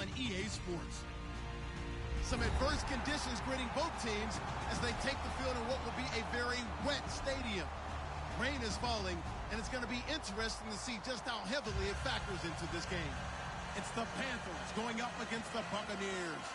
on EA Sports. Some adverse conditions greeting both teams as they take the field in what will be a very wet stadium. Rain is falling, and it's going to be interesting to see just how heavily it factors into this game. It's the Panthers going up against the Buccaneers.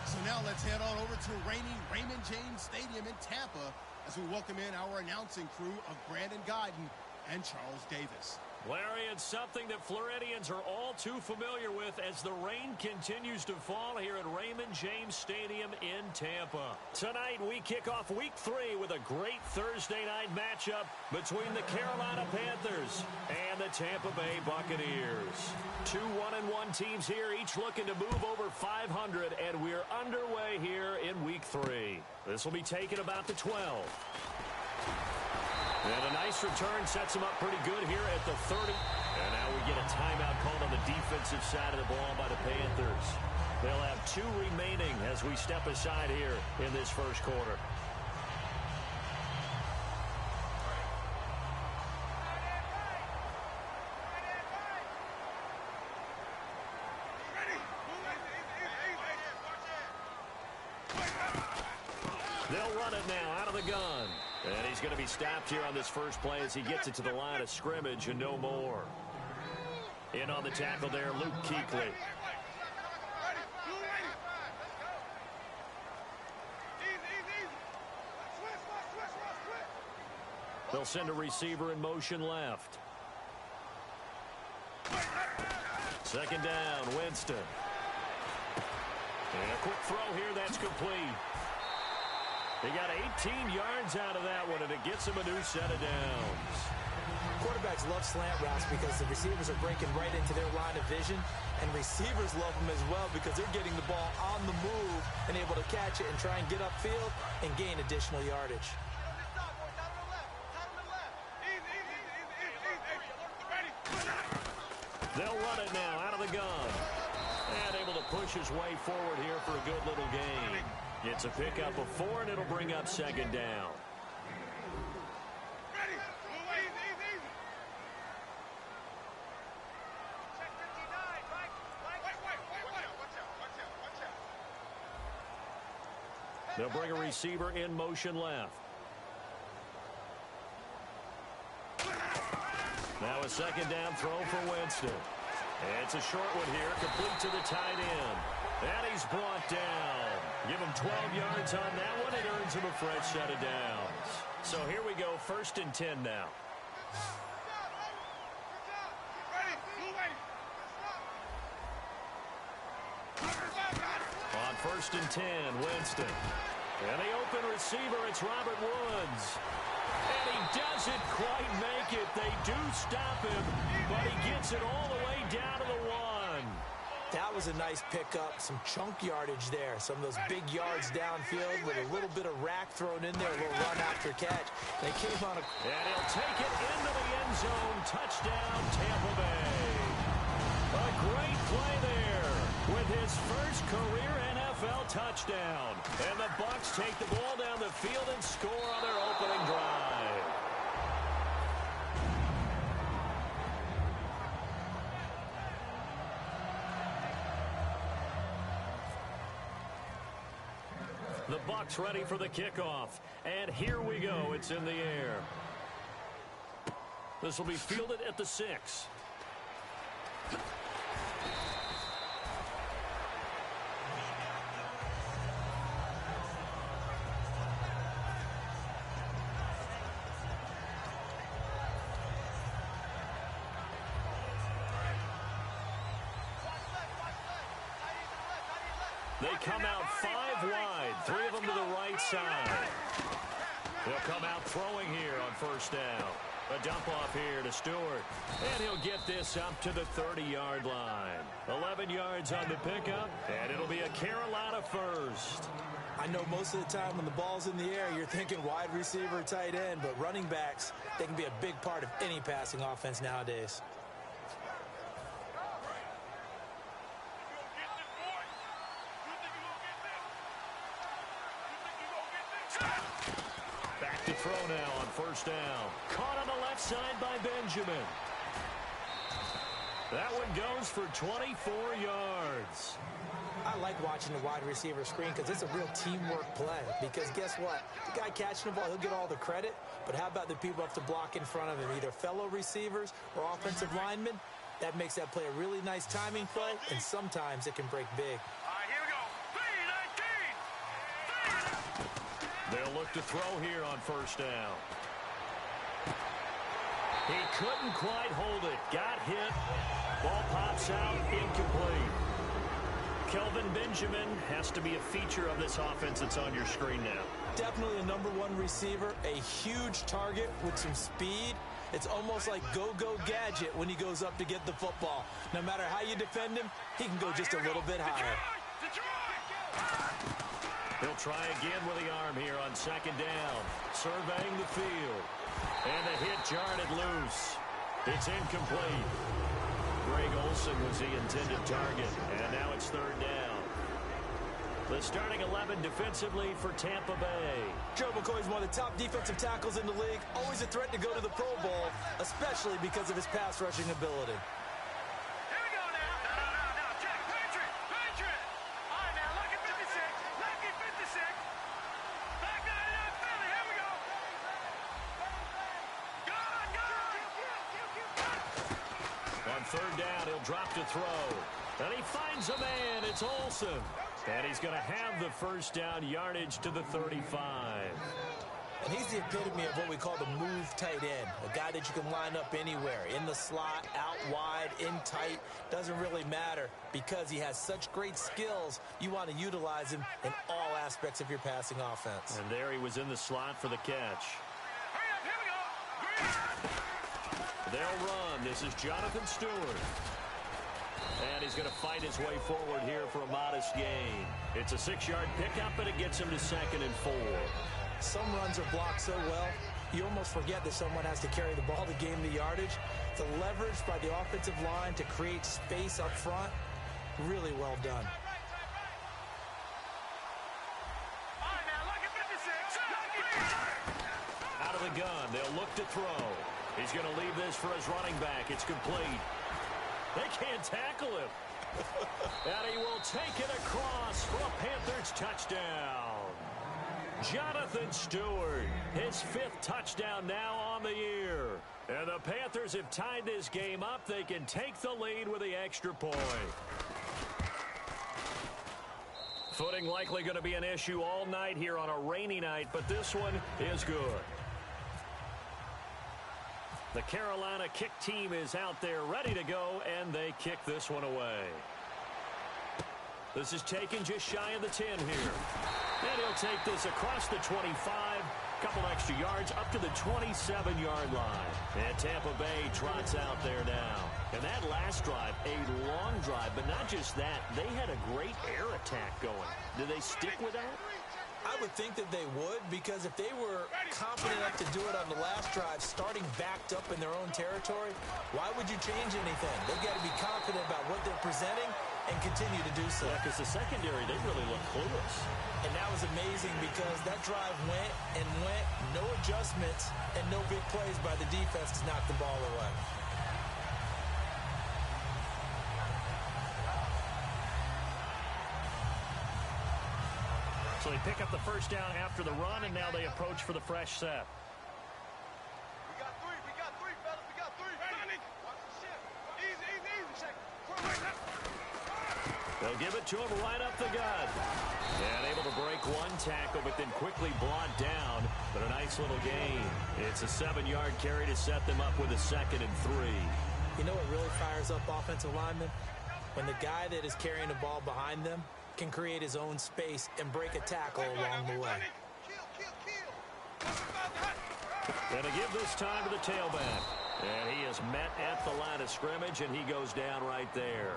So now let's head on over to reigning Raymond James Stadium in Tampa as we welcome in our announcing crew of Brandon Godden and Charles Davis. Larry, it's something that Floridians are all too familiar with as the rain continues to fall here at Raymond James Stadium in Tampa. Tonight, we kick off Week 3 with a great Thursday night matchup between the Carolina Panthers and the Tampa Bay Buccaneers. Two 1-1 teams here, each looking to move over 500, and we're underway here in Week 3. This will be taken about the 12. And a nice return sets him up pretty good here at the 30. And now we get a timeout called on the defensive side of the ball by the Panthers. They'll have 2 remaining as we step aside here in this first quarter. They'll run it now out of the gun. And he's going to be stopped here on this first play as he gets it to the line of scrimmage and no more. In on the tackle there, Luke Kuechly. They'll send a receiver in motion left. Second down, Winston. And a quick throw here, that's complete. He got 18 yards out of that one, and it gets him a new set of downs. Quarterbacks love slant routes because the receivers are breaking right into their line of vision, and receivers love them as well because they're getting the ball on the move and able to catch it and try and get upfield and gain additional yardage. They'll run it now out of the gun. And able to push his way forward here for a good little gain. It's a pickup of 4, and it'll bring up second down. They'll bring a receiver in motion left. Now a second down throw for Winston. It's a short one here, complete to the tight end. And he's brought down. Give him 12 yards on that one. It earns him a fresh set of downs. So here we go, 1st and 10 now. On 1st and 10, Winston. And the open receiver, it's Robert Woods. And he doesn't quite make it. They do stop him, but he gets it all the way down to the 1. That was a nice pickup, some chunk yardage there. Some of those big yards downfield with a little bit of rack thrown in there, a little run after catch. They came on a... And he'll take it into the end zone. Touchdown, Tampa Bay. A great play there with his first career NFL touchdown. And the Bucs take the ball down the field and score on their opening drive. The Bucs ready for the kickoff. And here we go. It's in the air. This will be fielded at the 6. They come out 5 wide, 3 of them to the right side. They'll come out throwing here on 1st down. A dump off here to Stewart. And he'll get this up to the 30-yard line. 11 yards on the pickup, and it'll be a Carolina first. I know most of the time when the ball's in the air, you're thinking wide receiver, tight end, but running backs, they can be a big part of any passing offense nowadays. Back to throw now on 1st down. Caught on the left side by Benjamin. That one goes for 24 yards. I like watching the wide receiver screen because it's a real teamwork play. Because guess what? The guy catching the ball, he'll get all the credit. But how about the people up to block in front of him, either fellow receivers or offensive linemen? That makes that play a really nice timing play, and sometimes it can break big. All right, here we go. 3-19. They'll look to throw here on first down. He couldn't quite hold it. Got hit. Ball pops out. Incomplete. Kelvin Benjamin has to be a feature of this offense that's on your screen now. Definitely a #1 receiver, a huge target with some speed. It's almost like go-go gadget when he goes up to get the football. No matter how you defend him, he can go just a little bit higher. He'll try again with the arm here on second down. Surveying the field. And the hit jarred it loose. It's incomplete. Greg Olsen was the intended target. And now it's third down. The starting 11 defensively for Tampa Bay. Joe McCoy's one of the top defensive tackles in the league. Always a threat to go to the Pro Bowl, especially because of his pass rushing ability. Here we go now. No. Check. Patriot. All right, now, lucky 56. Lucky 56. Back 99, Philly. Here we go. Go. On third down, he'll drop to throw. And he finds a man. It's Olsen. And he's going to have the first down yardage to the 35. And he's the epitome of what we call the move tight end. A guy that you can line up anywhere. In the slot, out wide, in tight. Doesn't really matter because he has such great skills. You want to utilize him in all aspects of your passing offense. And there he was in the slot for the catch. Hurry up. Here we go. They'll run. This is Jonathan Stewart. And he's going to fight his way forward here for a modest gain. It's a 6-yard pickup, and it gets him to 2nd and 4. Some runs are blocked so well, you almost forget that someone has to carry the ball to gain the yardage. The leverage by the offensive line to create space up front, really well done. All right, now, lucky 56. Out of the gun, they'll look to throw. He's going to leave this for his running back. It's complete. They can't tackle him. And he will take it across for a Panthers touchdown. Jonathan Stewart, his 5th touchdown now on the year. And the Panthers have tied this game up. They can take the lead with the extra point. Footing likely going to be an issue all night here on a rainy night, but this one is good. The Carolina kick team is out there ready to go, and they kick this one away. This is taken just shy of the 10 here. And he'll take this across the 25, couple extra yards up to the 27-yard line. And Tampa Bay trots out there now. And that last drive, a long drive, but not just that. They had a great air attack going. Do they stick with that? I would think that they would, because if they were confident enough to do it on the last drive, starting backed up in their own territory, why would you change anything? They've got to be confident about what they're presenting and continue to do so. Yeah, because the secondary, they really look clueless. And that was amazing because that drive went and went, no adjustments, and no big plays by the defense to knock the ball away. So they pick up the first down after the run, and now they approach for the fresh set. We got three, fellas. We got three. Ready? Watch the ship. Easy. Check. They'll give it to him right up the gut. And able to break one tackle, but then quickly brought down. But a nice little gain. It's a 7-yard carry to set them up with a 2nd and 3. You know what really fires up offensive linemen? When the guy that is carrying the ball behind them can create his own space and break a tackle along the way. And to give this time to the tailback. And he is met at the line of scrimmage, and he goes down right there.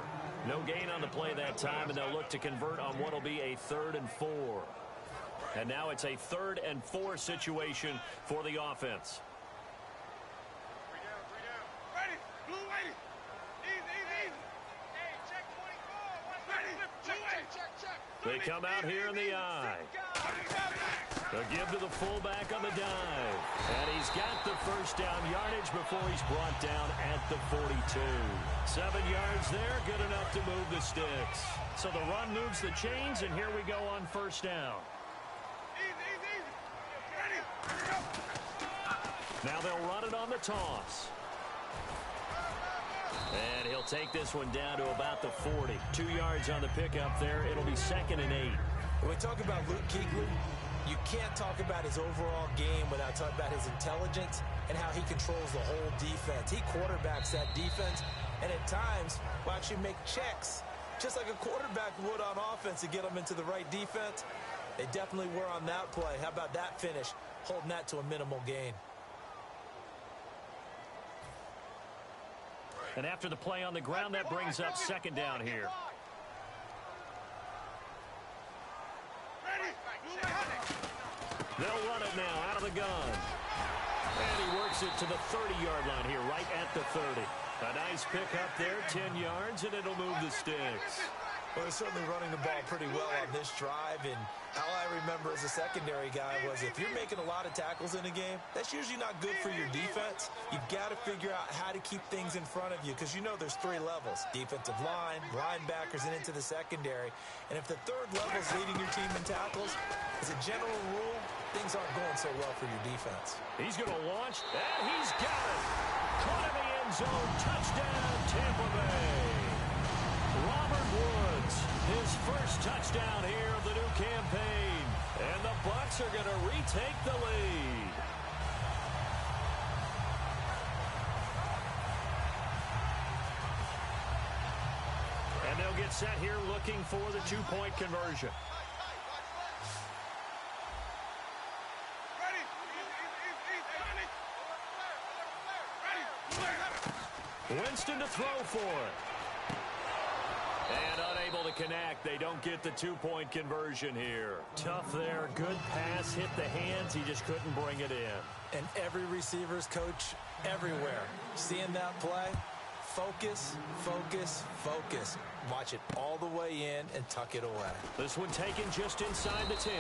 No gain on the play that time, and they'll look to convert on what will be a 3rd and 4. And now it's a 3rd and 4 situation for the offense. 3 down. Ready? Blue lady. Easy. Hey, check 24. Ready? Check. They come out here in the eye. A give to the fullback on the dive. And he's got the first down yardage before he's brought down at the 42. 7 yards there, good enough to move the sticks. So the run moves the chains, and here we go on first down. Now they'll run it on the toss. And he'll take this one down to about the 40. 2 yards on the pickup there. It'll be 2nd and 8. When we talk about Luke Kuechly, you can't talk about his overall game without talking about his intelligence and how he controls the whole defense. He quarterbacks that defense, and at times will actually make checks, just like a quarterback would on offense to get them into the right defense. They definitely were on that play. How about that finish, holding that to a minimal gain? And after the play on the ground, that brings up 2nd down here. They'll run it now out of the gun. And he works it to the 30-yard line here, right at the 30. A nice pickup there, 10 yards, and it'll move the sticks. Well, they're certainly running the ball pretty well on this drive, and all I remember as a secondary guy was if you're making a lot of tackles in a game, that's usually not good for your defense. You've got to figure out how to keep things in front of you because you know there's 3 levels, defensive line, linebackers, and into the secondary. And if the 3rd level is leading your team in tackles, as a general rule, things aren't going so well for your defense. He's going to launch, and he's got it. Caught in the end zone, touchdown, Tampa Bay. Robert Woods, his first touchdown here of the new campaign. And the Bucs are going to retake the lead. And they'll get set here looking for the 2-point conversion. Winston to throw for it. And unable to connect. They don't get the 2-point conversion here. Tough there. Good pass. Hit the hands. He just couldn't bring it in. And every receiver's coach everywhere. Seeing that play, focus, focus, focus. Watch it all the way in and tuck it away. This one taken just inside the 10.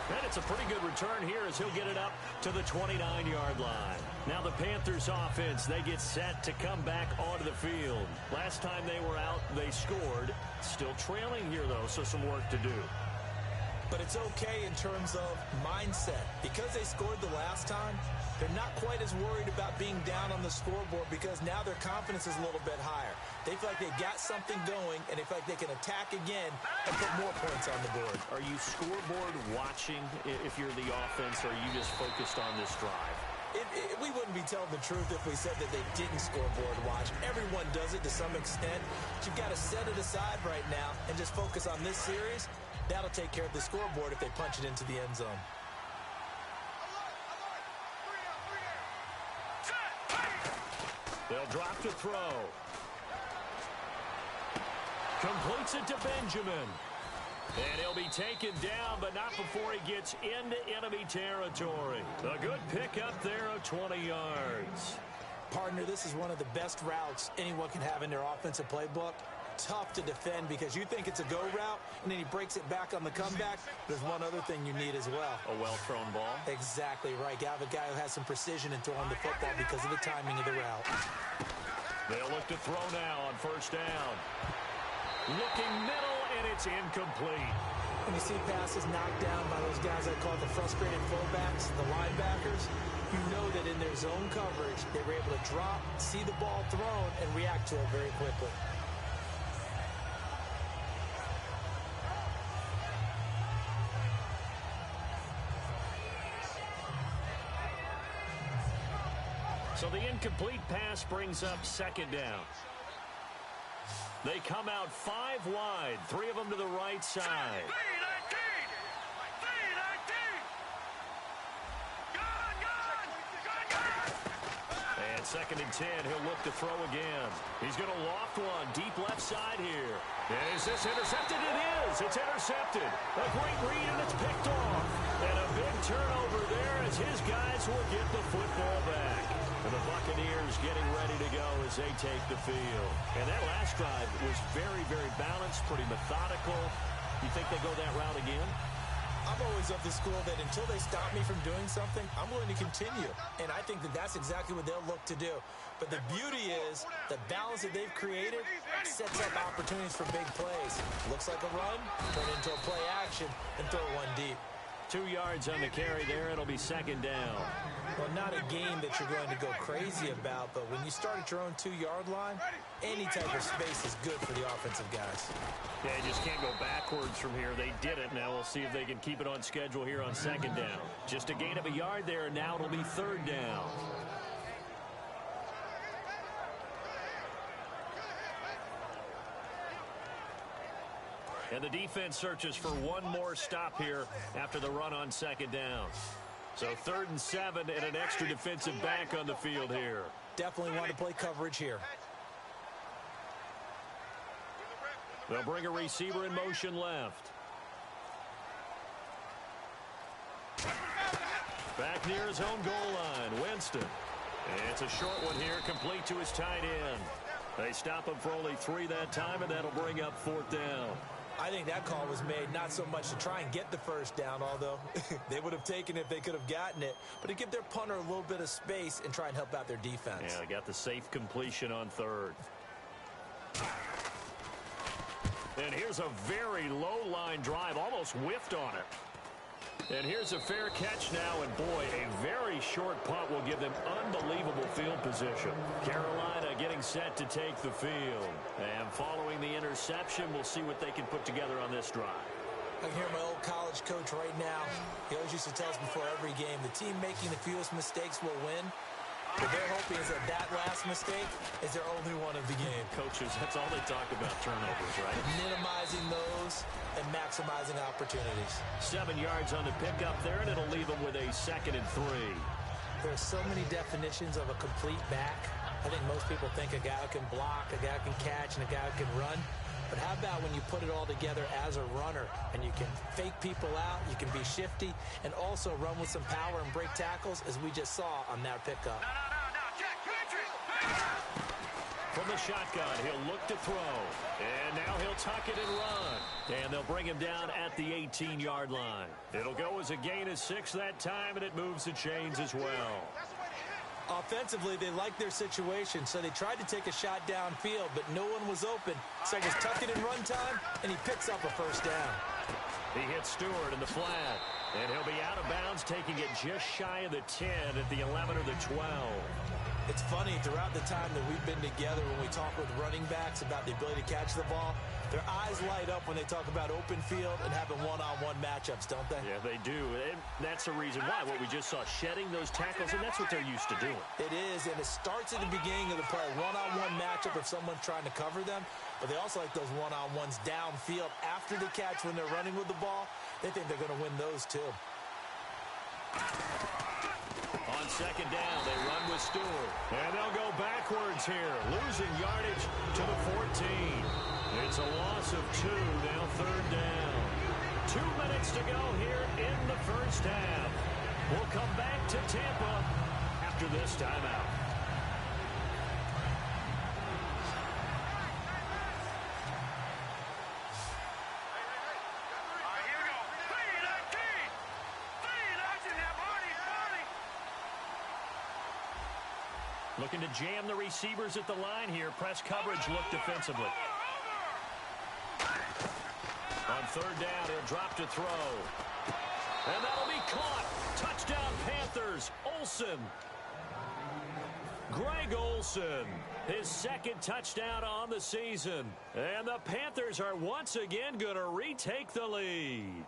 And it's a pretty good return here as he'll get it up to the 29-yard line. Now the Panthers offense, they get set to come back onto the field. Last time they were out, they scored. Still trailing here, though, so some work to do. But it's okay in terms of mindset. Because they scored the last time, they're not quite as worried about being down on the scoreboard because now their confidence is a little bit higher. They feel like they got something going, and they feel like they can attack again and put more points on the board. Are you scoreboard watching if you're the offense, or are you just focused on this drive? We wouldn't be telling the truth if we said that they didn't scoreboard watch. Everyone does it to some extent. But you've got to set it aside right now and just focus on this series. That'll take care of the scoreboard if they punch it into the end zone. They'll drop to throw. Completes it to Benjamin. And he'll be taken down, but not before he gets into enemy territory. A good pickup there of 20 yards. Partner, this is one of the best routes anyone can have in their offensive playbook. Tough to defend because you think it's a go route, and then he breaks it back on the comeback. There's one other thing you need as well. A well-thrown ball. Exactly right. You have a guy who has some precision in throwing the football because of the timing of the route. They'll look to throw now on first down. Looking middle, and it's incomplete. When you see passes knocked down by those guys I call the frustrated fullbacks, the linebackers, you know that in their zone coverage, they were able to drop, see the ball thrown, and react to it very quickly. So the incomplete pass brings up second down. They come out 5 wide, 3 of them to the right side. And second and 10, he'll look to throw again. He's going to loft one deep left side here. And is this intercepted? It is. It's intercepted. A great read, and it's picked off. And a big turnover there as his guys will get the football back. And the Buccaneers getting ready to go as they take the field. And that last drive was very, very balanced, pretty methodical. You think they go that route again? I'm always of the school that until they stop me from doing something, I'm willing to continue. And I think that that's exactly what they'll look to do. But the beauty is the balance that they've created sets up opportunities for big plays. Looks like a run, turn it into a play action, and throw one deep. 2 yards on the carry there. It'll be second down. Well, not a game that you're going to go crazy about, but when you start at your own 2-yard line, any type of space is good for the offensive guys. Yeah, you just can't go backwards from here. They did it. Now we'll see if they can keep it on schedule here on second down. Just a gain of a yard there, and now it'll be third down. And the defense searches for one more stop here after the run on second down. So 3rd and 7 and an extra defensive back on the field here. Definitely want to play coverage here. They'll bring a receiver in motion left. Back near his own goal line, Winston. And it's a short one here, complete to his tight end. They stop him for only 3 that time, and that'll bring up 4th down. I think that call was made not so much to try and get the first down, although they would have taken it if they could have gotten it, but to give their punter a little bit of space and try and help out their defense. Yeah, they got the safe completion on 3rd. And here's a very low-line drive, almost whiffed on it. And here's a fair catch now, and boy, a very short punt will give them unbelievable field position. Carolina getting set to take the field. And following the interception, we'll see what they can put together on this drive. I can hear my old college coach right now. He always used to tell us before every game, the team making the fewest mistakes will win. But they're hoping is that last mistake is their only one of the game. Coaches, that's all they talk about, turnovers, right? Minimizing those and maximizing opportunities. 7 yards on the pickup there, and it'll leave them with a 2nd and 3. There are so many definitions of a complete back. I think most people think a guy who can block, a guy who can catch, and a guy who can run. But how about when you put it all together as a runner and you can fake people out, you can be shifty, and also run with some power and break tackles, as we just saw on that pickup. From the shotgun, he'll look to throw. And now he'll tuck it and run. And they'll bring him down at the 18-yard line. It'll go as a gain of 6 that time, and it moves the chains as well. Offensively, they liked their situation, so they tried to take a shot downfield, but no one was open. So it was tuck it and run time, and he picks up a first down. He hits Stewart in the flat, and he'll be out of bounds, taking it just shy of the 10 at the 11 or the 12. It's funny, throughout the time that we've been together, when we talk with running backs about the ability to catch the ball, their eyes light up when they talk about open field and having one-on-one matchups, don't they? Yeah, they do. And that's the reason why. What we just saw, shedding those tackles, and that's what they're used to doing. It is, and it starts at the beginning of the play. One-on-one matchup if someone's trying to cover them, but they also like those one-on-ones downfield after the catch when they're running with the ball. They think they're going to win those, too. On second down, they run with Stewart. And they'll go backwards here, losing yardage to the 14. It's a loss of 2, now 3rd down. 2 minutes to go here in the first half. We'll come back to Tampa after this timeout. Looking to jam the receivers at the line here. Press coverage look defensively. On 3rd down, he'll drop to throw. And that'll be caught. Touchdown, Panthers. Olsen. Greg Olsen, his 2nd touchdown on the season. And the Panthers are once again going to retake the lead.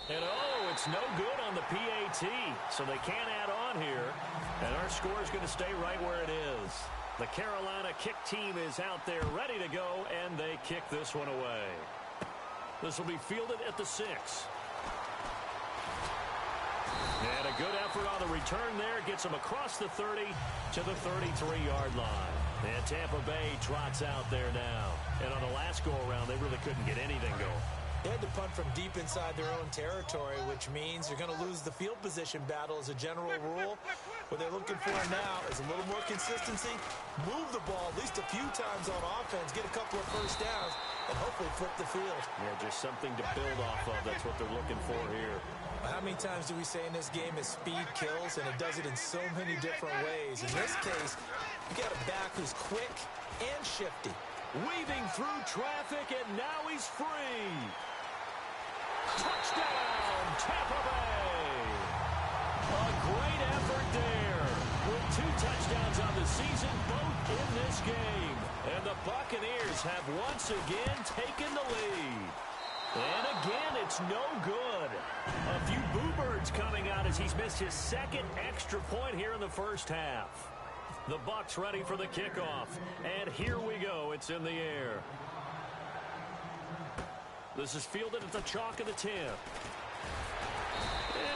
And oh, it's no good on the PAT, so they can't add on here. And our score is going to stay right where it is. The Carolina kick team is out there ready to go, and they kick this one away. This will be fielded at the 6. And a good effort on the return there. Gets them across the 30 to the 33-yard line. And Tampa Bay trots out there now. And on the last go-around, they really couldn't get anything going. They had to punt from deep inside their own territory, which means you're going to lose the field position battle as a general rule. What they're looking for now is a little more consistency, move the ball at least a few times on offense, get a couple of first downs, and hopefully flip the field. Yeah, just something to build off of. That's what they're looking for here. How many times do we say in this game is speed kills, and it does it in so many different ways. In this case, you got a back who's quick and shifty. Weaving through traffic, and now he's free. Touchdown, Tampa Bay. A great effort there. With 2 touchdowns on the season, both in this game. And the Buccaneers have once again taken the lead. And again, it's no good. A few boo birds coming out as he's missed his second extra point here in the first half. The Bucs ready for the kickoff. And here we go. It's in the air. This is fielded at the chalk of the 10. And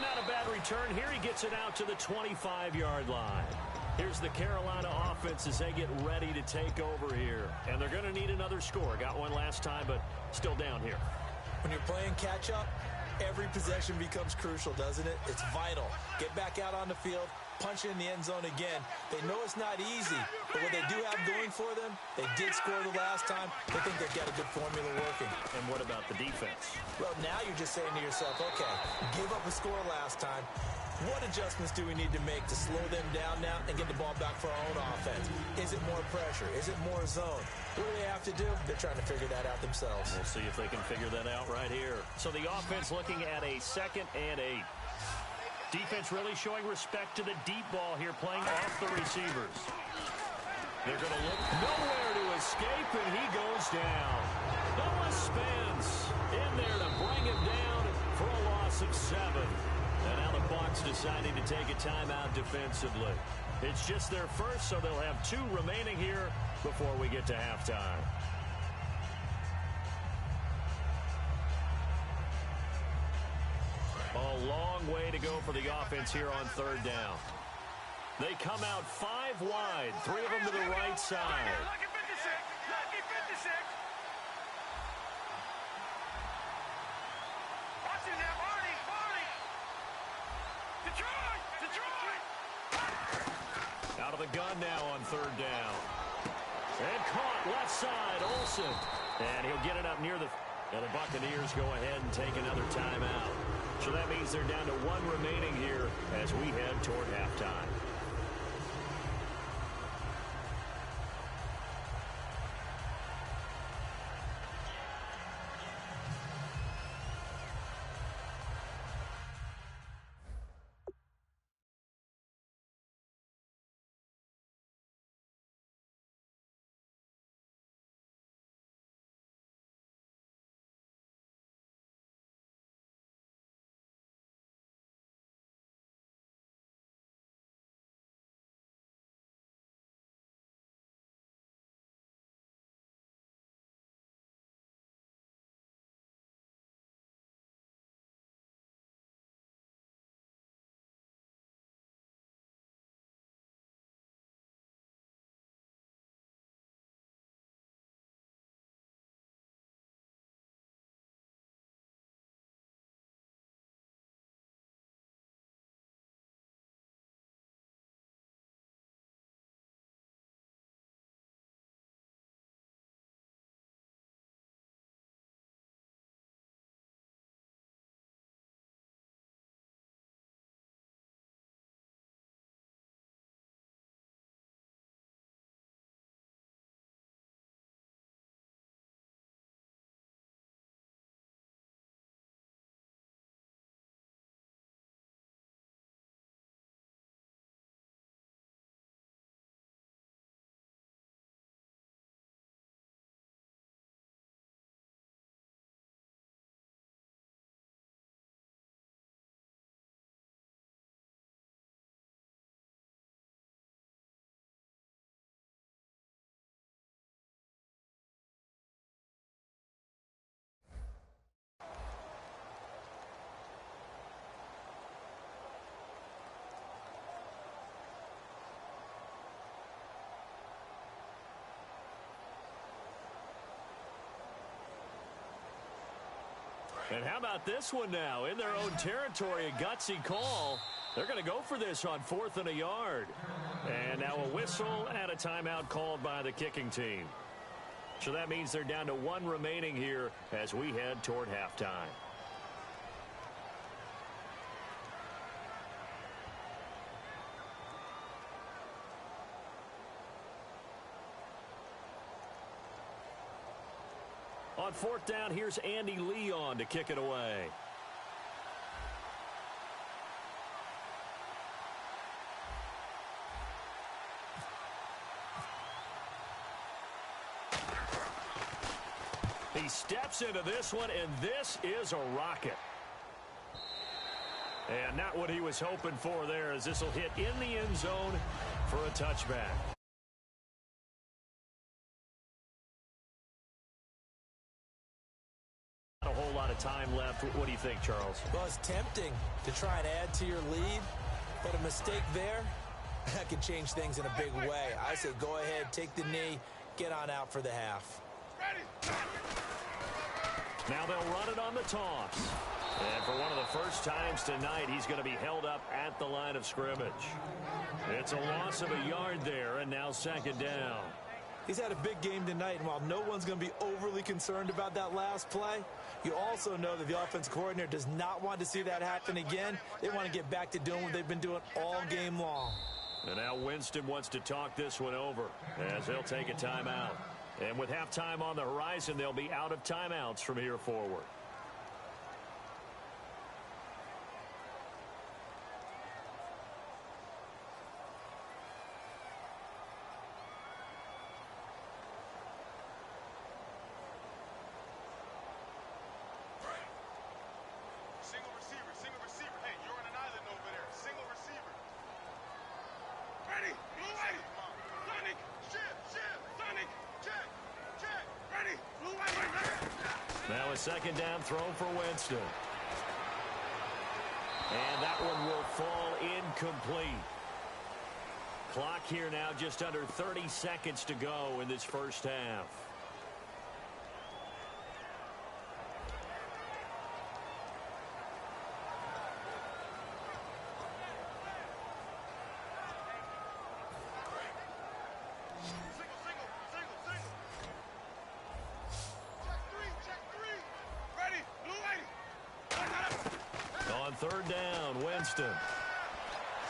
not a bad return here. He gets it out to the 25-yard line. Here's the Carolina offense as they get ready to take over here. And they're going to need another score. Got one last time, but still down here. When you're playing catch-up, every possession becomes crucial, doesn't it? It's vital. Get back out on the field, punch in the end zone again. They know it's not easy, but what they do have going for them, they did score the last time. They think they've got a good formula working. And what about the defense? Well, now you're just saying to yourself, okay, give up a score last time. What adjustments do we need to make to slow them down now and get the ball back for our own offense? Is it more pressure? Is it more zone? What do they have to do? They're trying to figure that out themselves. We'll see if they can figure that out right here. So the offense looking at a 2nd and 8. Defense really showing respect to the deep ball here, playing off the receivers. They're going to look nowhere to escape, and he goes down. Noah Spence in there to bring him down for a loss of 7. And now the Bucs deciding to take a timeout defensively. It's just their first, so they'll have 2 remaining here before we get to halftime. A long way to go for the offense here on 3rd down. They come out 5 wide, 3 of them to the right side. Lucky 56. Lucky 56. Watch it now, Barney. Barney. Detroit. Detroit. Out of the gun now on 3rd down. And caught left side, Olsen. And he'll get it up near the... And the Buccaneers go ahead and take another timeout. So that means they're down to 1 remaining here as we head toward halftime. And how about this one now? In their own territory, a gutsy call. They're going to go for this on 4th and a yard. And now a whistle and a timeout called by the kicking team. So that means they're down to 1 remaining here as we head toward halftime. On 4th down, here's Andy Leon to kick it away. He steps into this one, and this is a rocket. And not what he was hoping for there, as this will hit in the end zone for a touchback. Not a whole lot of time left. What do you think, Charles? Well, it's tempting to try and add to your lead, but a mistake there, that can change things in a big way. I say go ahead, take the knee, get on out for the half. Now they'll run it on the toss. And for one of the first times tonight, he's going to be held up at the line of scrimmage. It's a loss of a yard there, and now 2nd down. He's had a big game tonight, and while no one's going to be overly concerned about that last play, you also know that the offense coordinator does not want to see that happen again. They want to get back to doing what they've been doing all game long. And now Winston wants to talk this one over as he'll take a timeout. And with halftime on the horizon, they'll be out of timeouts from here forward. Single receiver. Hey, you're on an island over there. Single receiver. Ready, blue white. Sonic, shift, Sonic, check. Ready, blue white. Now a 2nd down throw for Winston. And that one will fall incomplete. Clock here now just under 30 seconds to go in this first half. On 3rd down, Winston.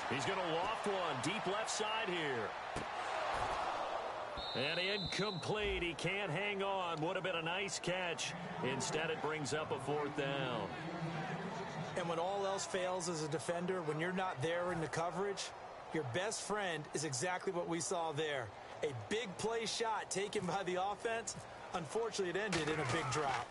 He's going to loft one deep left side here. And incomplete. He can't hang on. Would have been a nice catch. Instead, it brings up a 4th down. And when all else fails as a defender, when you're not there in the coverage, your best friend is exactly what we saw there. A big play shot taken by the offense. Unfortunately, it ended in a big drop.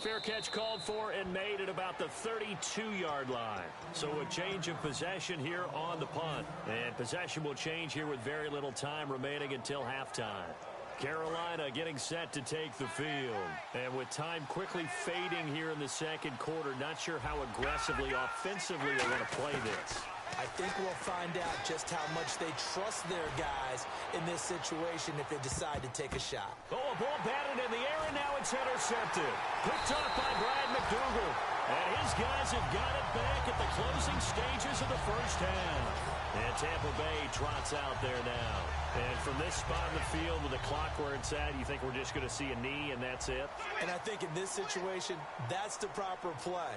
Fair catch called for and made at about the 32-yard line. So a change of possession here on the punt. And possession will change here with very little time remaining until halftime. Carolina getting set to take the field. And with time quickly fading here in the 2nd quarter, not sure how aggressively, offensively they're going to play this. I think we'll find out just how much they trust their guys in this situation if they decide to take a shot. Oh, a ball batted in the air, and now it's intercepted. Picked off by Brad McDougal. And his guys have got it back at the closing stages of the first half. And Tampa Bay trots out there now. And from this spot in the field with the clock where it's at, you think we're just going to see a knee and that's it? And I think in this situation, that's the proper play.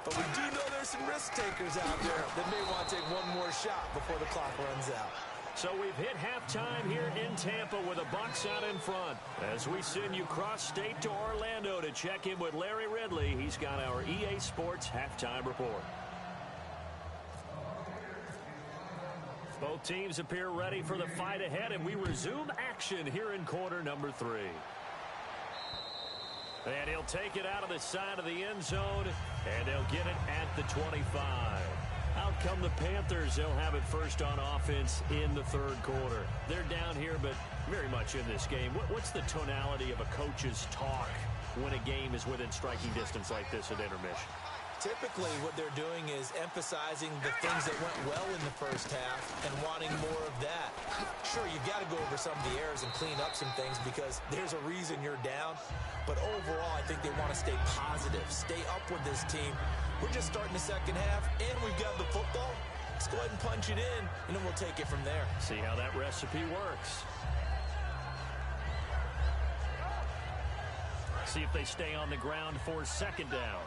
But we do know there's some risk takers out there that may want to take one more shot before the clock runs out. So we've hit halftime here in Tampa with the Bucs out in front. As we send you cross-state to Orlando to check in with Larry Ridley. He's got our EA Sports halftime report. Both teams appear ready for the fight ahead, and we resume action here in quarter number 3. And he'll take it out of the side of the end zone, and they'll get it at the 25. Out come the Panthers. They'll have it first on offense in the 3rd quarter. They're down here, but very much in this game. What's the tonality of a coach's talk when a game is within striking distance like this at intermission? Typically, what they're doing is emphasizing the things that went well in the first half and wanting more of that. Sure, you've got to go over some of the errors and clean up some things because there's a reason you're down. But overall, I think they want to stay positive, stay up with this team. We're just starting the second half, and we've got the football. Let's go ahead and punch it in, and then we'll take it from there. See how that recipe works. See if they stay on the ground for second down.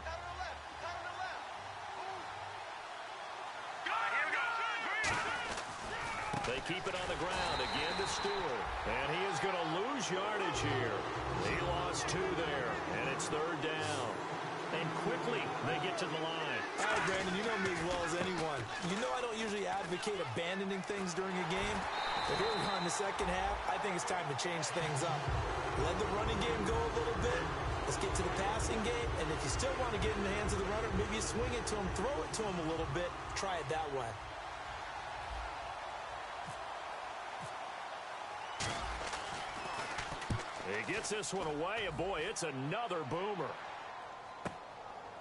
They keep it on the ground again to Stewart. And he is going to lose yardage here. He lost 2 there, and it's third down. And quickly, they get to the line. All right, Brandon, you know me as well as anyone. You know I don't usually advocate abandoning things during a game. But here we are in the second half. I think it's time to change things up. Let the running game go a little bit. Let's get to the passing game. And if you still want to get in the hands of the runner, maybe you swing it to him, throw it to him a little bit. Try it that way. He gets this one away, and boy, it's another boomer.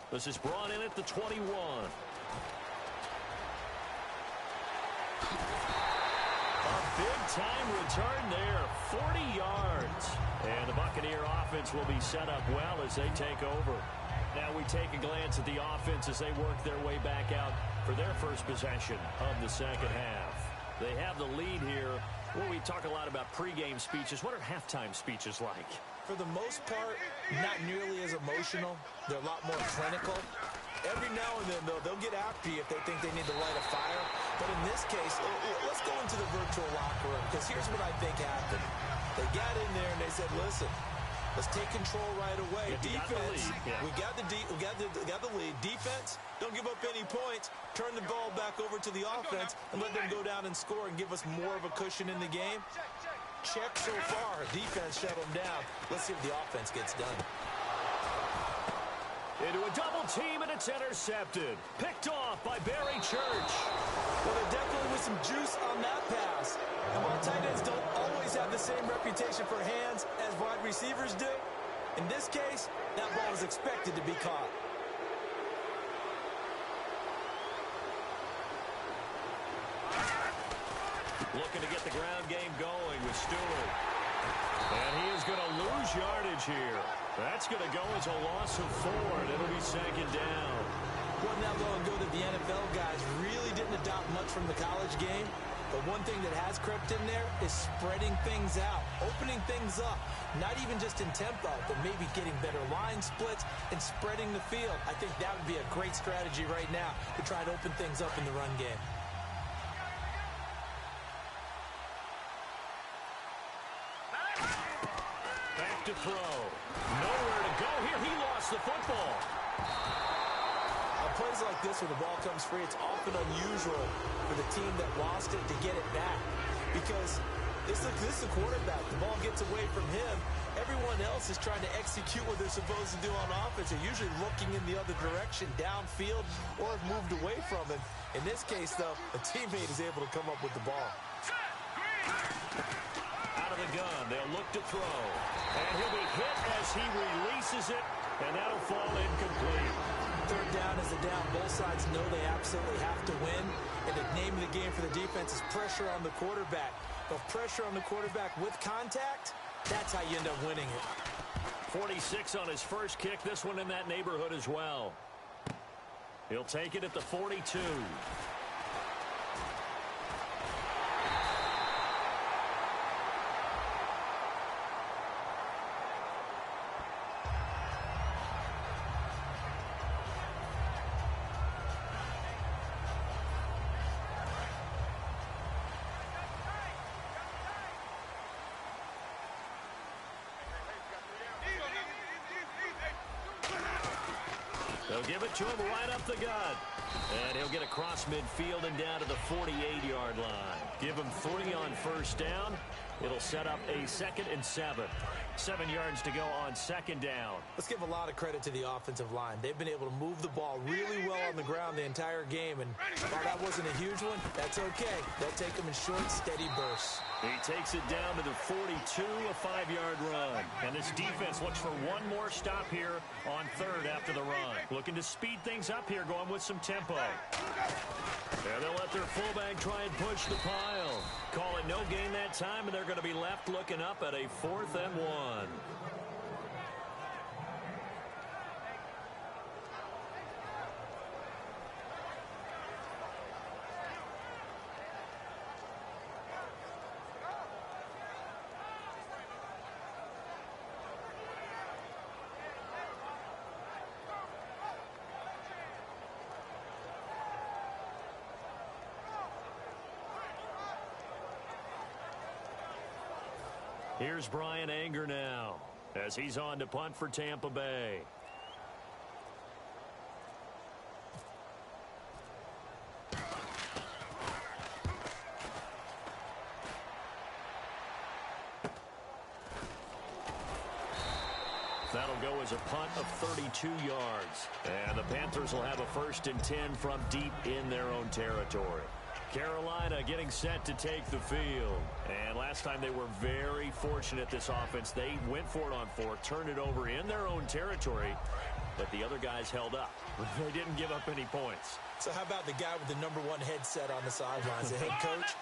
This is brought in at the 21. A big-time return there, 40 yards. And the Buccaneer offense will be set up well as they take over. Now we take a glance at the offense as they work their way back out for their first possession of the second half. They have the lead here. Well, we talk a lot about pregame speeches. What are halftime speeches like? For the most part, not nearly as emotional. They're a lot more clinical. Every now and then, though, they'll get after you if they think they need to light a fire. But in this case, let's go into the virtual locker room, because here's what I think happened. They got in there and they said, listen, let's take control right away. Defense, we got the lead. Defense, don't give up any points. Turn the ball back over to the offense and let them go down and score and give us more of a cushion in the game. Check so far. Defense shut them down. Let's see if the offense gets done. Into a double team, and it's intercepted. Picked off by Barry Church. Well, there definitely was some juice on that pass. And while tight ends don't always have the same reputation for hands as wide receivers do, in this case, that ball was expected to be caught. Looking to get the ground game going with Stewart. And he is going to lose yardage here. That's going to go as a loss of 4, and it'll be second down. Wasn't that long ago that the NFL guys really didn't adopt much from the college game. But one thing that has crept in there is spreading things out, opening things up, not even just in tempo, but maybe getting better line splits and spreading the field. I think that would be a great strategy right now to try to open things up in the run game. Back to throw. Nowhere to go here. He lost the football. Plays like this where the ball comes free, it's often unusual for the team that lost it to get it back, because this is the quarterback. The ball gets away from him. Everyone else is trying to execute what they're supposed to do on offense. They're usually looking in the other direction, downfield, or have moved away from him. In this case, though, a teammate is able to come up with the ball. Out of the gun, they'll look to throw. And he'll be hit as he releases it, and that'll fall incomplete. Third down is a down. Both sides know they absolutely have to win. And the name of the game for the defense is pressure on the quarterback. But pressure on the quarterback with contact, that's how you end up winning it. 46 on his first kick. This one in that neighborhood as well. He'll take it at the 42. They'll give it to him right up the gut. And he'll get across midfield and down to the 48-yard line. Give him 3 on first down. It'll set up a 2nd and 7. 7 yards to go on second down. Let's give a lot of credit to the offensive line. They've been able to move the ball really well on the ground the entire game. And while that wasn't a huge one, that's okay. They'll take them in short, steady bursts. He takes it down to the 42, a 5-yard run. And this defense looks for one more stop here on third after the run. Looking to speed things up here, going with some tempo. And they'll let their fullback try and push the pile. Call it no gain that time, and they're going to be left looking up at a 4th and 1. Here's Brian Anger now as he's on to punt for Tampa Bay. That'll go as a punt of 32 yards. And the Panthers will have a 1st and 10 from deep in their own territory. Carolina getting set to take the field. And last time they were very fortunate, this offense. They went for it on 4th, turned it over in their own territory, but the other guys held up. They didn't give up any points. So how about the guy with the #1 headset on the sidelines, the head coach?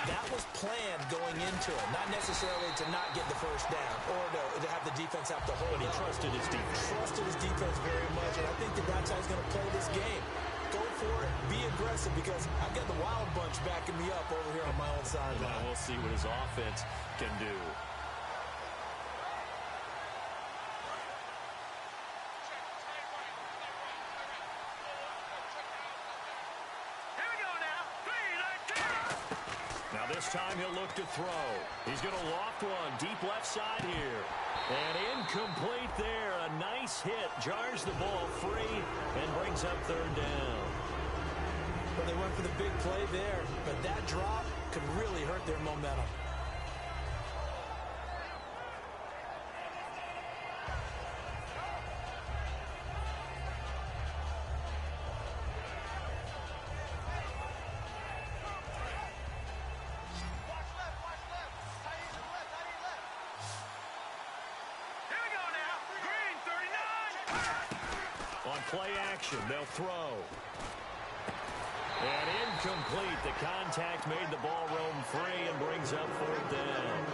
That was planned going into it, not necessarily to not get the first down or to have the defense have to hold But he trusted his defense. Trusted his defense very much, and I think that's how he's going to play this game. Go for it, be aggressive, because I've got the Wild Bunch backing me up over here on my own sideline. We'll see what his offense can do. Now this time he'll look to throw. He's going to loft one deep left side here. And incomplete there. A nice hit. Jars the ball free and brings up 3rd down. Well, they went for the big play there, but that drop could really hurt their momentum. Play action, they'll throw. And incomplete. The contact made the ball roam free and brings up 4th down.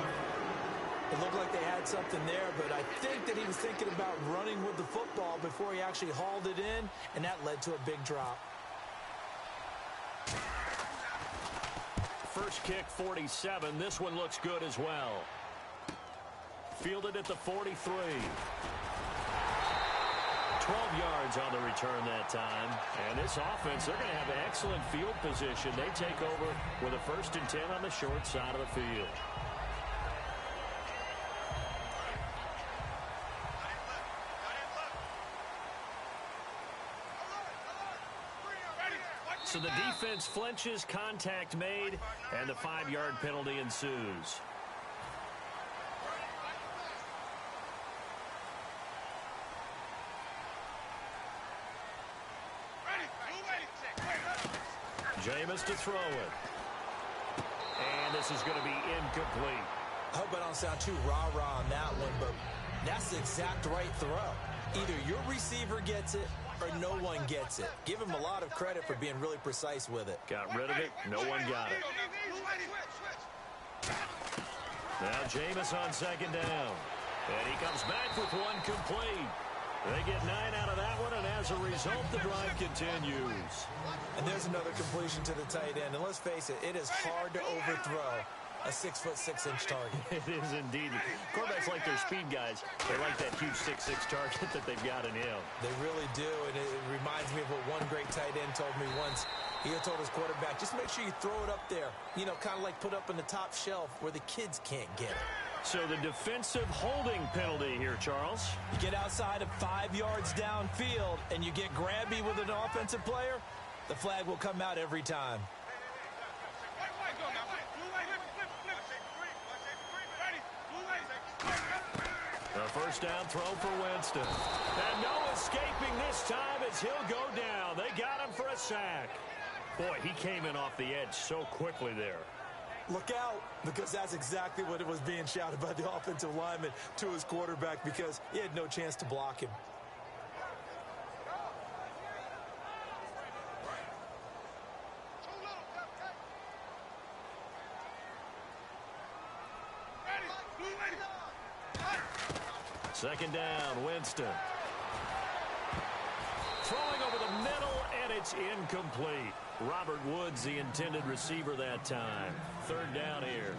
It looked like they had something there, but I think that he was thinking about running with the football before he actually hauled it in, and that led to a big drop. First kick, 47. This one looks good as well. Fielded at the 43. 12 yards on the return that time. And this offense, they're going to have an excellent field position. They take over with a 1st and 10 on the short side of the field. So the defense flinches, contact made, and the 5-yard penalty ensues. Jameis to throw it. And this is going to be incomplete. I hope I don't sound too rah-rah on that one, but that's the exact right throw. Either your receiver gets it or no one gets it. Give him a lot of credit for being really precise with it. Got rid of it. No one got it. Now Jameis on 2nd down. And he comes back with one complete. They get 9 out of that one, and as a result, the drive continues. And there's another completion to the tight end. And let's face it, it is hard to overthrow a 6'6" target. It is indeed. Quarterbacks like their speed guys. They like that huge 6'6" target that they've got in him. They really do, and it reminds me of what one great tight end told me once. He had told his quarterback, just make sure you throw it up there. You know, kind of like put up in the top shelf where the kids can't get it. So the defensive holding penalty here, Charles. You get outside of 5 yards downfield and you get grabby with an offensive player, the flag will come out every time. A 1st down throw for Winston. And no escaping this time as he'll go down. They got him for a sack. Boy, he came in off the edge so quickly there. Look out, because that's exactly what it was being shouted by the offensive lineman to his quarterback because he had no chance to block him. Second down, Winston. Throwing over the middle, and it's incomplete. Robert Woods, the intended receiver that time. Third down here.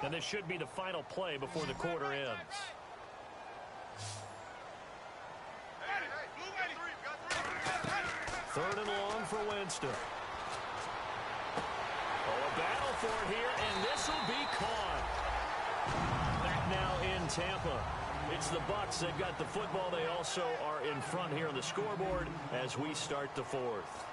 And this should be the final play before the quarter ends. Third and long for Winston. Oh, a battle for it here, and this will be caught. Back now in Tampa. It's the Bucs. They've got the football. They also are in front here on the scoreboard as we start the fourth.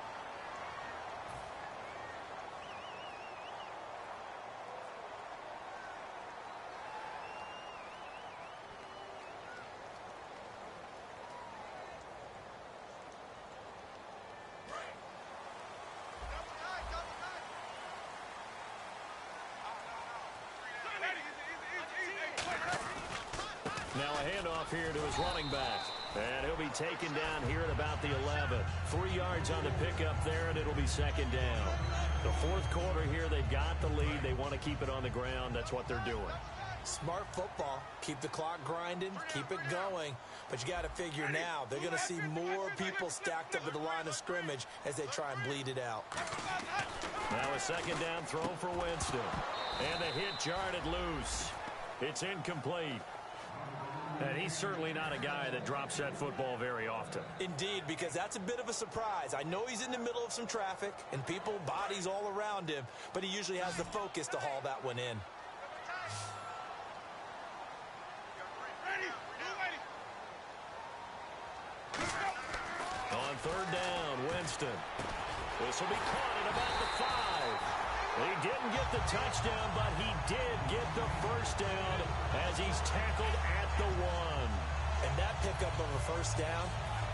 Now a handoff here to his running back. And he'll be taken down here at about the 11. 3 yards on the pickup there, and it'll be second down. The fourth quarter here, they've got the lead. They want to keep it on the ground. That's what they're doing. Smart football. Keep the clock grinding. Keep it going. But you got to figure now, they're going to see more people stacked up at the line of scrimmage as they try and bleed it out. Now a second down throw for Winston. And the hit jarred it loose. It's incomplete. And he's certainly not a guy that drops that football very often. Indeed, because that's a bit of a surprise. I know he's in the middle of some traffic and people, bodies all around him, but he usually has the focus to haul that one in. On third down, Winston. This will be caught at about the 5. He didn't get the touchdown, but he did get the first down as he's tackled at the 1. And that pickup of a first down,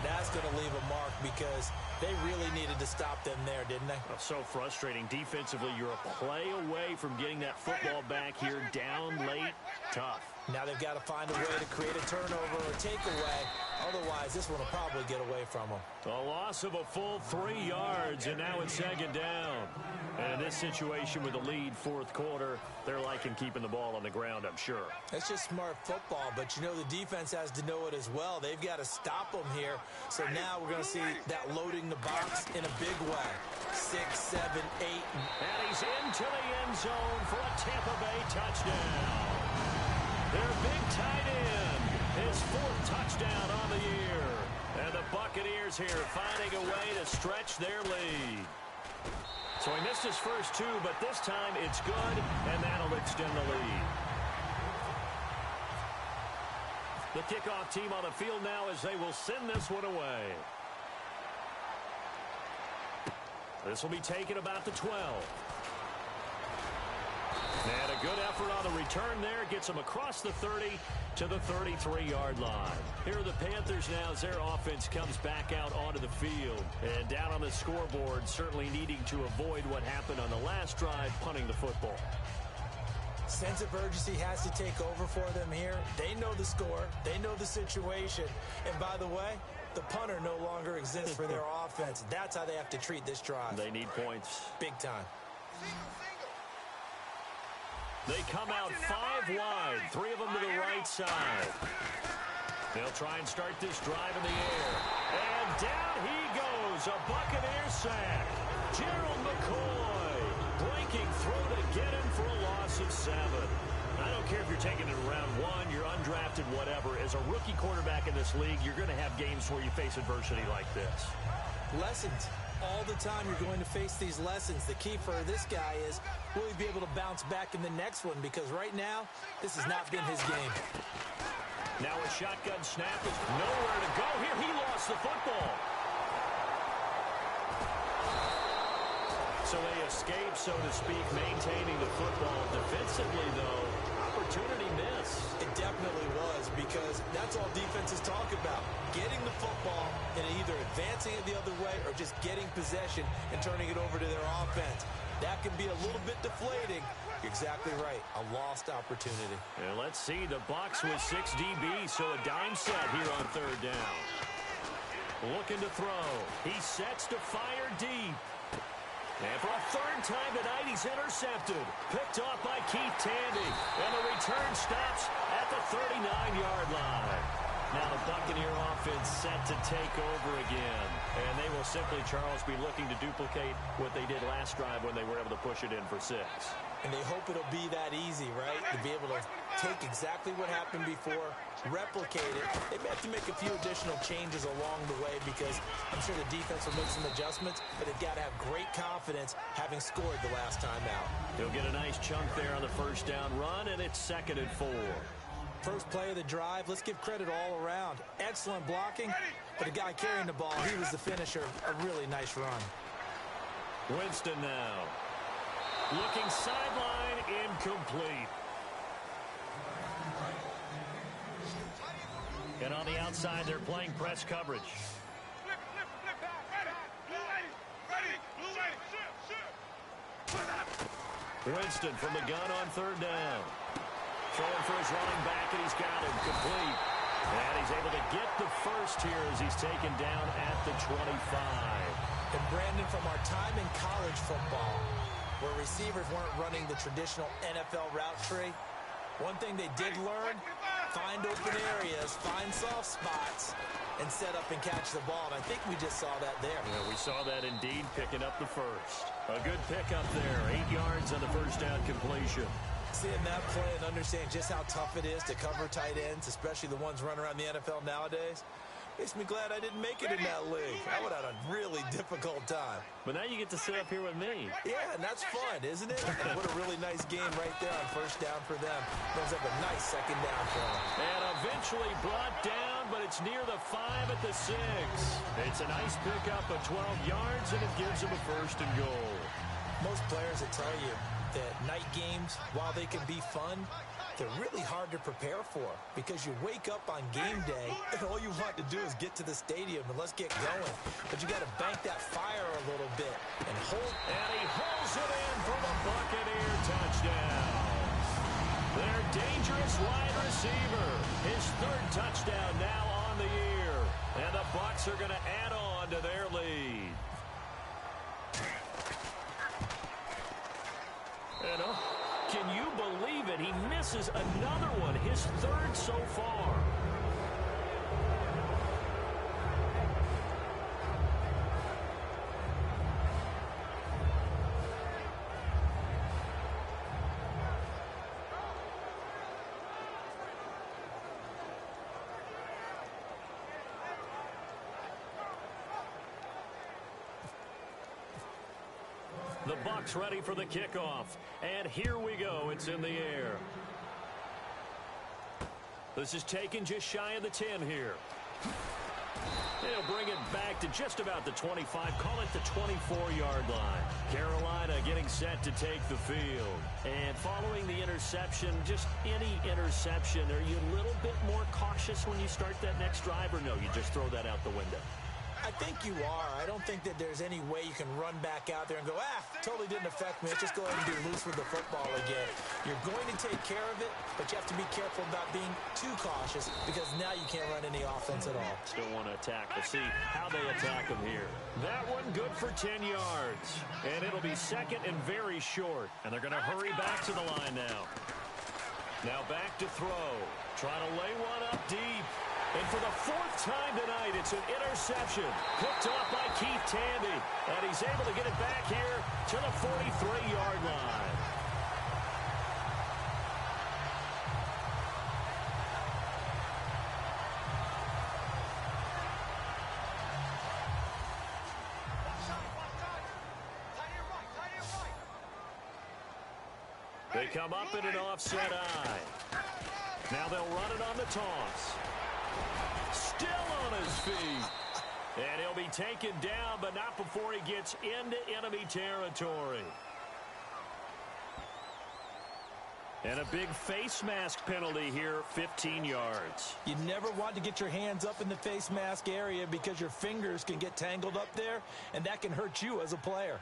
that's going to leave a mark because they really needed to stop them there, didn't they? Oh, so frustrating. Defensively, you're a play away from getting that football back here down late. Tough. Now they've got to find a way to create a turnover or takeaway. Otherwise, this one will probably get away from them. A loss of a full 3 yards, and now it's second down. And in this situation with the lead fourth quarter, they're liking keeping the ball on the ground, I'm sure. It's just smart football, but you know the defense has to know it as well. They've got to stop them here. So now we're going to see that loading the box in a big way. 6, 7, 8. And he's into the end zone for a Tampa Bay touchdown. Their big tight end, his 4th touchdown on the year. And the Buccaneers here finding a way to stretch their lead. So he missed his first 2, but this time it's good, and that'll extend the lead. The kickoff team on the field now as they will send this one away. This will be taken about the 12. And a good effort on the return there. Gets them across the 30 to the 33-yard line. Here are the Panthers now as their offense comes back out onto the field. And down on the scoreboard, certainly needing to avoid what happened on the last drive, punting the football. Sense of urgency has to take over for them here. They know the score. They know the situation. And by the way, the punter no longer exists for their offense. That's how they have to treat this drive. They need points. Big time. They come out 5 wide, 3 of them to the right side. They'll try and start this drive in the air. And down he goes, a Buccaneer sack. Gerald McCoy breaking through to get him for a loss of 7. I don't care if you're taking it in round 1, you're undrafted, whatever. As a rookie quarterback in this league, you're going to have games where you face adversity like this. Lessons. All the time you're going to face these lessons. The key for this guy is, will he be able to bounce back in the next one? Because right now, this has not been his game. Now a shotgun snap is nowhere to go here. He lost the football. So So they escape, so to speak, maintaining the football. Defensively, though, opportunity miss. It definitely was, because that's all defenses talk about. Getting the football and either advancing it the other way or just getting possession and turning it over to their offense. That can be a little bit deflating. You're exactly right. A lost opportunity. And let's see, the Bucs with 6 DBs, so a dime set here on third down. Looking to throw. He sets to fire deep. And for a third time tonight, he's intercepted. Picked off by Keith Tandy. And the return stops at the 39-yard line. Now the Buccaneer offense set to take over again. And they will simply, Charles, be looking to duplicate what they did last drive when they were able to push it in for 6. And they hope it'll be that easy, right? To be able to take exactly what happened before, replicate it. They may have to make a few additional changes along the way because I'm sure the defense will make some adjustments, but they've got to have great confidence having scored the last time out. He'll get a nice chunk there on the first down run, and it's 2nd and 4. First play of the drive, let's give credit all around. Excellent blocking, but the guy carrying the ball, he was the finisher. A really nice run. Winston now. Looking sideline, incomplete. And on the outside, they're playing press coverage. Winston from the gun on third down. Throwing for his running back, and he's got him complete. And he's able to get the first here as he's taken down at the 25. And Brandon, from our time in college football, where receivers weren't running the traditional NFL route tree, one thing they did learn, find open areas, find soft spots, and set up and catch the ball. And I think we just saw that there. Yeah, we saw that indeed, picking up the first. A good pickup there, 8 yards on the first down completion. Seeing that play and understand just how tough it is to cover tight ends, especially the ones running around the NFL nowadays, makes me glad I didn't make it in that league. I would have had a really difficult time. But now you get to sit up here with me. Yeah, and that's fun, isn't it? And what a really nice game right there on first down for them. Brings up a nice second down for them. And eventually brought down, but it's near the 5 at the 6. It's a nice pickup of 12 yards, and it gives them a first and goal. Most players will tell you that night games, while they can be fun, they're really hard to prepare for because you wake up on game day and all you want to do is get to the stadium and let's get going. But you got to bank that fire a little bit and hold. And he holds it in for the Buccaneer touchdown. Their dangerous wide receiver. His 3rd touchdown now on the year. And the Bucs are going to add on to their lead. And can you believe it? He misses another one, his 3rd so far. The Bucs ready for the kickoff. And here we go. It's in the air. This is taken just shy of the 10 here. They'll bring it back to just about the 25. Call it the 24-yard line. Carolina getting set to take the field. And following the interception, just any interception, are you a little bit more cautious when you start that next drive, or no, you just throw that out the window? I think you are. I don't think that there's any way you can run back out there and go, totally didn't affect me. Let's just go ahead and be loose with the football again. You're going to take care of it, but you have to be careful about being too cautious because now you can't run any offense at all. Still want to attack. We'll see how they attack them here. That one good for 10 yards. And it'll be 2nd and very short. And they're going to hurry back to the line now. Now back to throw. Trying to lay one up deep. And for the 4th time tonight, it's an interception. Picked off by Keith Tandy. And he's able to get it back here to the 43-yard line. They come up in an offset eye. Now they'll run it on the toss. Still on his feet. And he'll be taken down, but not before he gets into enemy territory. And a big face mask penalty here, 15 yards. You never want to get your hands up in the face mask area because your fingers can get tangled up there, and that can hurt you as a player.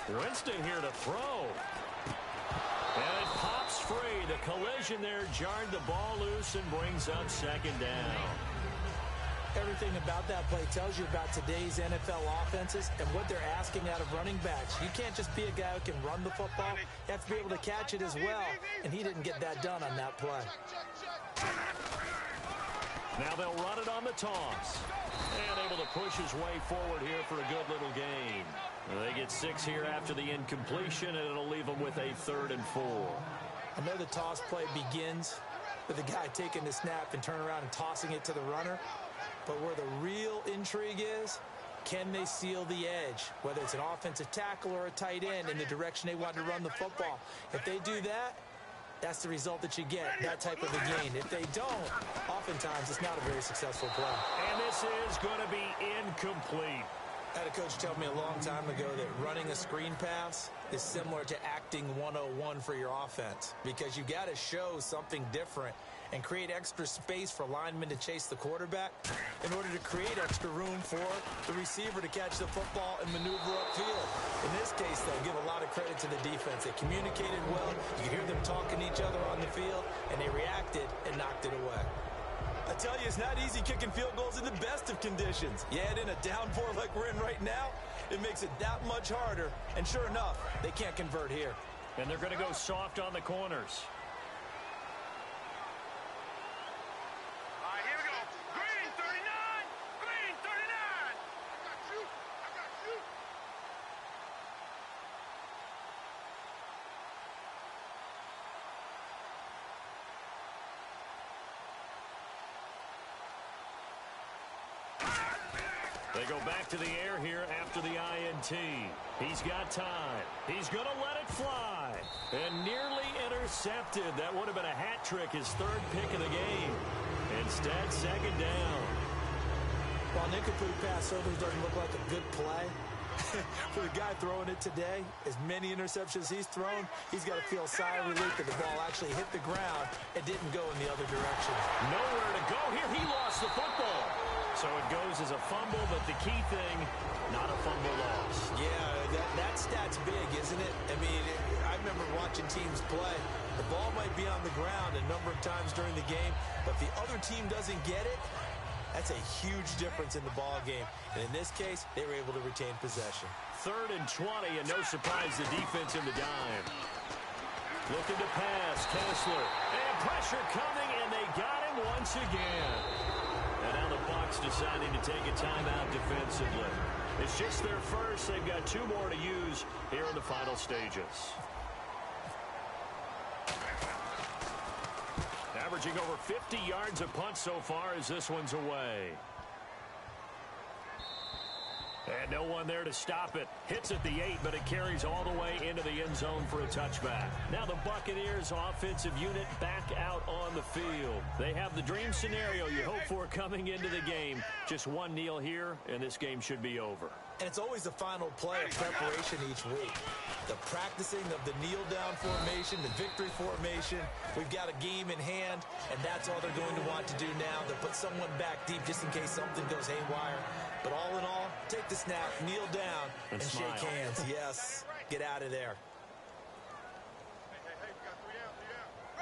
Winston here to throw. And it pops free. The collision there jarred the ball loose and brings up second down. Everything about that play tells you about today's NFL offenses and what they're asking out of running backs. You can't just be a guy who can run the football. You have to be able to catch it as well, and he didn't get that done on that play. Now they'll run it on the toss. And able to push his way forward here for a good little gain. They get 6 here after the incompletion, and it'll leave them with a 3rd and 4. I know the toss play begins with the guy taking the snap and turning around and tossing it to the runner. But where the real intrigue is, can they seal the edge? Whether it's an offensive tackle or a tight end in the direction they want to run the football. If they do that, that's the result that you get, that type of a gain. If they don't, oftentimes it's not a very successful play. And this is going to be incomplete. I had a coach tell me a long time ago that running a screen pass is similar to acting 101 for your offense, because you got to show something different and create extra space for linemen to chase the quarterback in order to create extra room for the receiver to catch the football and maneuver upfield. In this case, they'll give a lot of credit to the defense. They communicated well. You could hear them talking to each other on the field, and they reacted and knocked it away. I tell you, it's not easy kicking field goals in the best of conditions. You add in a downpour like we're in right now, it makes it that much harder. And sure enough, they can't convert here. And they're going to go soft on the corners. All right, here we go. Green 39. Green 39. I got you. I got you. They go back to the air here after the INT. He's got time. He's going to let it fly. And nearly intercepted. That would have been a hat trick, his 3rd pick of the game. Instead, second down. While an incomplete pass overs doesn't look like a good play, for the guy throwing it today, as many interceptions he's thrown, he's got to feel a sigh of relief that the ball actually hit the ground and didn't go in the other direction. Nowhere to go here. He lost the football. So it goes as a fumble, but the key thing, not a fumble loss. Yeah, that stat's big, isn't it? I mean, I remember watching teams play. The ball might be on the ground a number of times during the game, but if the other team doesn't get it, that's a huge difference in the ball game. And in this case, they were able to retain possession. 3rd and 20, and no surprise, the defense in the dime. Looking to pass, Kessler. And pressure coming, and they got him once again. And now the Bucs deciding to take a timeout defensively. It's just their first. They've got 2 more to use here in the final stages. Averaging over 50 yards a punt so far as this one's away. And no one there to stop it. Hits at the 8, but it carries all the way into the end zone for a touchback. Now the Buccaneers offensive unit back out on the field. They have the dream scenario you hope for coming into the game. Just one kneel here, and this game should be over. And it's always the final play of preparation each week. The practicing of the kneel-down formation, the victory formation. We've got a game in hand, and that's all they're going to want to do now. They'll put someone back deep just in case something goes haywire. But all in all, take the snap, kneel down, and shake hands. Yes, get out of there.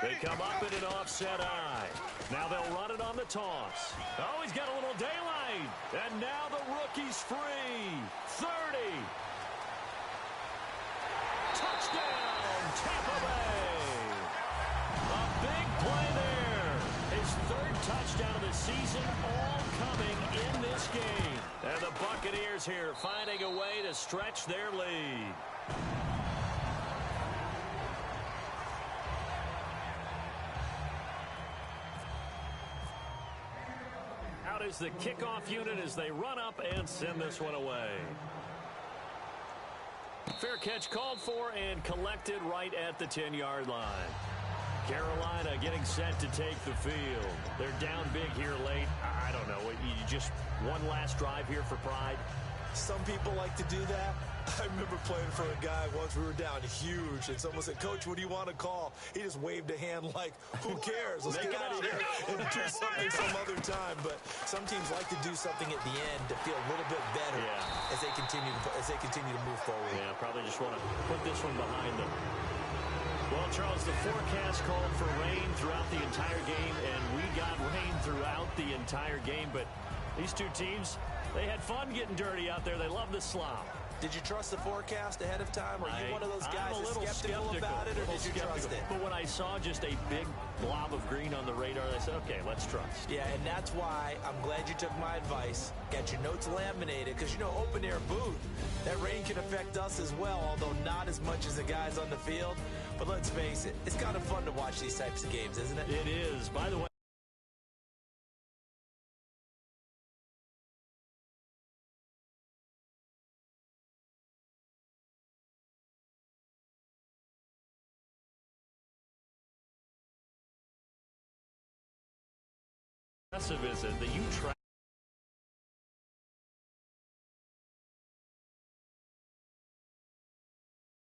They come up in an offset eye. Now they'll run it on the toss. Oh, he's got a little daylight. And now the rookie's free. 30. Touchdown, Tampa Bay. A big play there. His 3rd touchdown of the season, all coming in this game. And the Buccaneers here finding a way to stretch their lead. out is the kickoff unit as they run up and send this one away. Fair catch called for and collected right at the 10-yard line. Carolina getting set to take the field. They're down big here late. I don't know. You just one last drive here for pride? Some people like to do that. I remember playing for a guy once. We were down huge, and someone said, "Coach, what do you want to call?" He just waved a hand like, "Who cares? Let's get out of here and do something some other time." But some teams like to do something at the end to feel a little bit better as they continue to move forward. Yeah, probably just want to put this one behind them. Well, Charles, the forecast called for rain throughout the entire game, and we got rain throughout the entire game. But these two teams, they had fun getting dirty out there. They love the slop. Did you trust the forecast ahead of time? Are you one of those guys that's skeptical about it, or did you trust it? But when I saw just a big blob of green on the radar, I said, okay, let's trust. Yeah, and that's why I'm glad you took my advice. Got your notes laminated, because, you know, open-air booth, that rain can affect us as well, although not as much as the guys on the field. But let's face it, it's kind of fun to watch these types of games, isn't it? It is. By the way, is it that you track